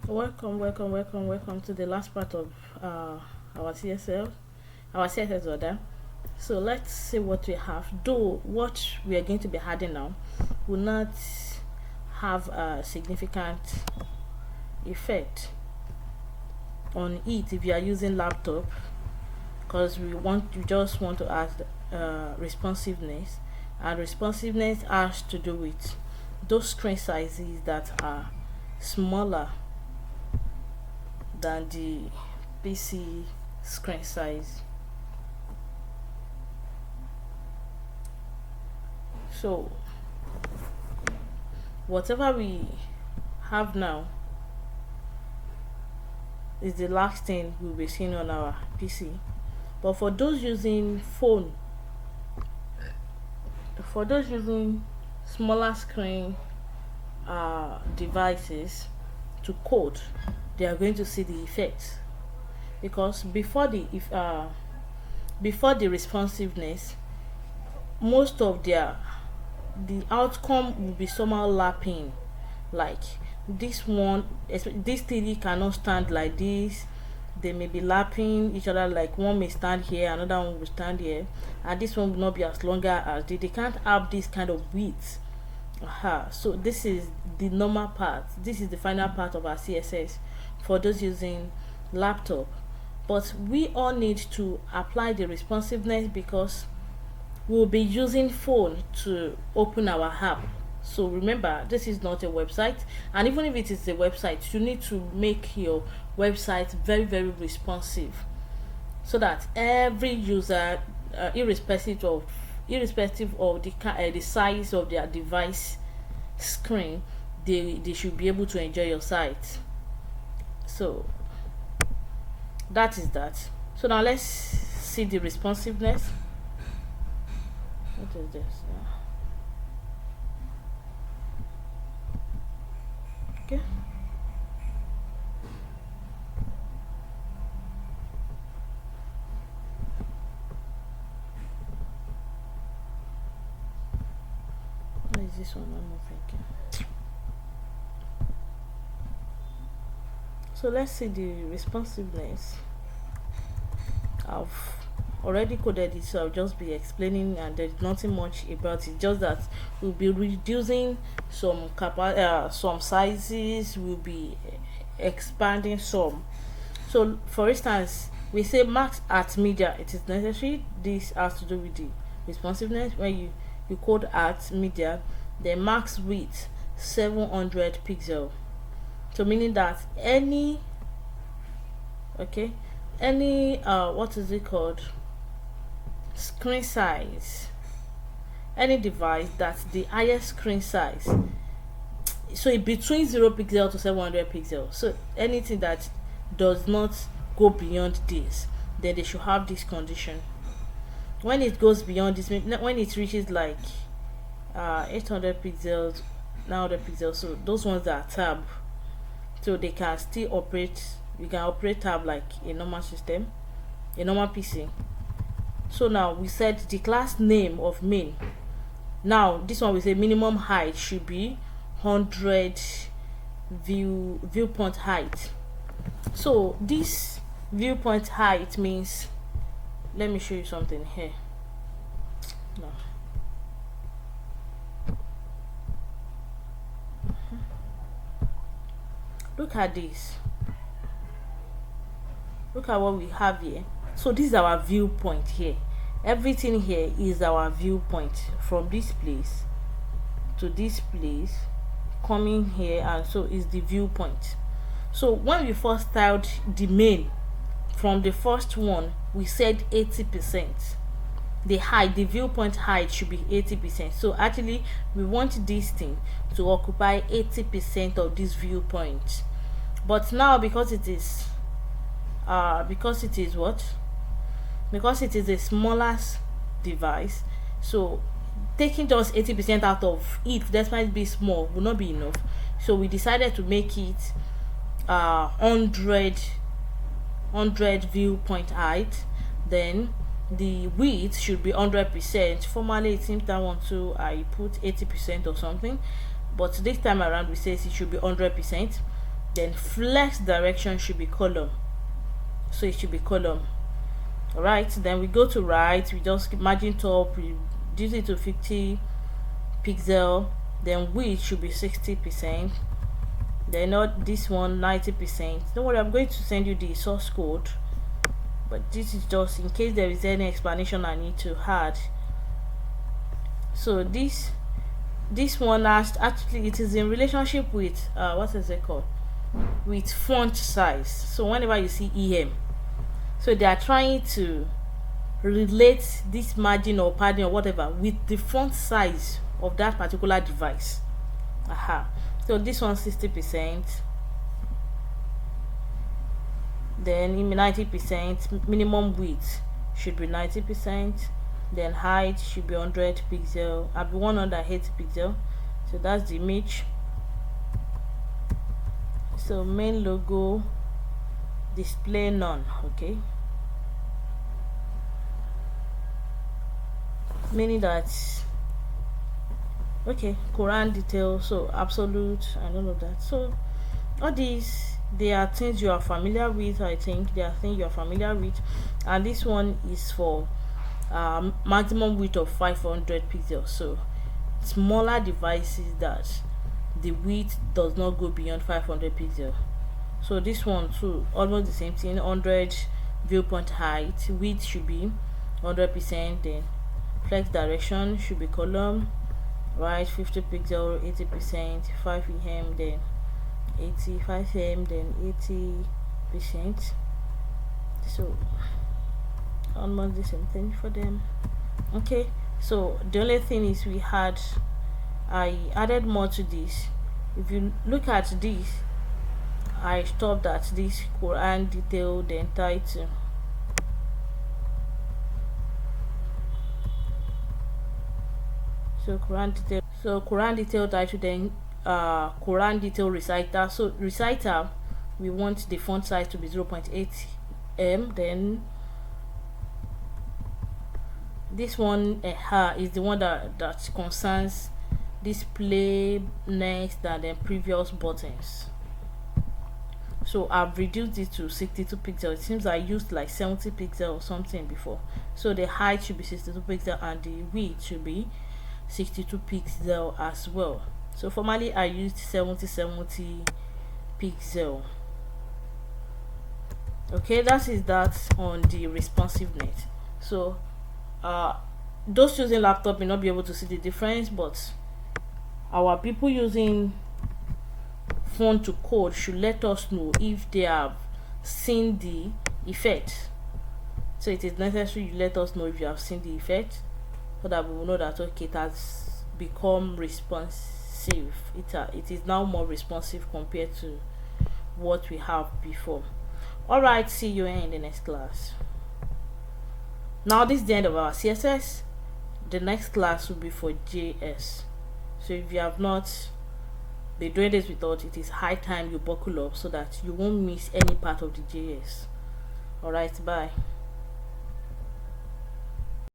Welcome to the last part of our CSS order. So let's see what we have. Though what we are going to be adding now will not have a significant effect on it if you are using laptop, because we just want to add responsiveness, and responsiveness has to do with those screen sizes that are smaller than the PC screen size. So whatever we have now is the last thing we'll be seeing on our PC. But for those using smaller screen devices to code, they are going to see the effects, because before the responsiveness, most of the outcome will be somehow lapping. Like this three cannot stand like this, they may be lapping each other, like one may stand here, another one will stand here, and this one will not be as longer as they can't have this kind of width. So this is the normal part, this is the final part of our CSS for those using laptop. But we all need to apply the responsiveness because we'll be using phone to open our app. So remember, this is not a website, and even if it is a website, you need to make your website very responsive, so that every user, irrespective of the size of their device screen, they should be able to enjoy your site. So that is that. So now let's see the responsiveness. What is this? Okay. What is this one? I'm not thinking. So let's see the responsiveness. I've already coded it, so I'll just be explaining, and there's nothing much about it, just that we'll be reducing some sizes, we'll be expanding some. So for instance, we say max at media, it is necessary. This has to do with the responsiveness. When you code at media, the max width 700 pixel, so meaning that any what is it called, screen size, any device that the highest screen size, so between 0 pixel to 700 pixel, so anything that does not go beyond this, then they should have this condition. When it goes beyond this, when it reaches like 800 pixels, 900 pixels, so those ones that are tab, so they can still operate, we can operate tab like a normal system, a normal PC. So now we said the class name of main. Now this one we say minimum height should be 100 viewpoint height. So this viewpoint height means, let me show you something here. No. Look at this. Look at what we have here. So this is our viewpoint here. Everything here is our viewpoint, from this place to this place, coming here, and so is the viewpoint. So when we first styled the main, from the first one we said 80%. The viewpoint height should be 80%. So actually we want this thing to occupy 80% of this viewpoint. But now because it is because it is a smaller device, so taking just 80% out of it, that might be small, will not be enough. So we decided to make it 100 viewpoint height. Then the width should be 100%. Formerly it seems that one too I put 80% or something, but this time around we say it should be 100%. then flex direction should be column, so it should be column. All right, then we go to right, we just margin top, we reduce it to 50 pixel, then width should be 60%, then not this one 90%. Don't worry, I'm going to send you the source code, but this is just in case there is any explanation I need to add. So this one has actually, it is in relationship with what is it called, with font size. So whenever you see em, so they are trying to relate this margin or padding or whatever with the font size of that particular device. So this one 60%, then 90%, minimum width should be 90%, then height should be 100 pixel, I'll be 180 pixel. So that's the image. So main logo, display none. Okay, meaning that, okay, Qur'an detail, so absolute and all of that. So all these, they are things you are familiar with. I think they are things you are familiar with. And this one is for maximum width of 500 pixels. So smaller devices that the width does not go beyond 500 pixels. So this one too, almost the same thing. 100 viewpoint height, width should be 100%, then flex direction should be column, right, 50 pixel, 80%, 5 em, then 85 em, then 80%. So almost the same thing for them. Okay, so the only thing is I added more to this. If you look at this, I stopped at this Qur'an detail, then title. So Qur'an detail title, then Qur'an detail reciter. So reciter, we want the font size to be 0.8 em. Then this one is the one that concerns display, next, and then previous buttons. So I've reduced it to 62 pixels. It seems I used like 70 pixels or something before. So the height should be 62 pixels and the width should be 62 pixel as well. So formally I used 70 pixel. Okay, that is that on the responsiveness. So those using laptop may not be able to see the difference, but our people using phone to code should let us know if they have seen the effect. So it is necessary you let us know if you have seen the effect, so that we will know that okay, it has become responsive. It is now more responsive compared to what we have before. All right, see you in the next class. Now this is the end of our CSS. The next class will be for JS. So if you have not been doing this with us, it is high time you buckle up so that you won't miss any part of the JS. All right, bye.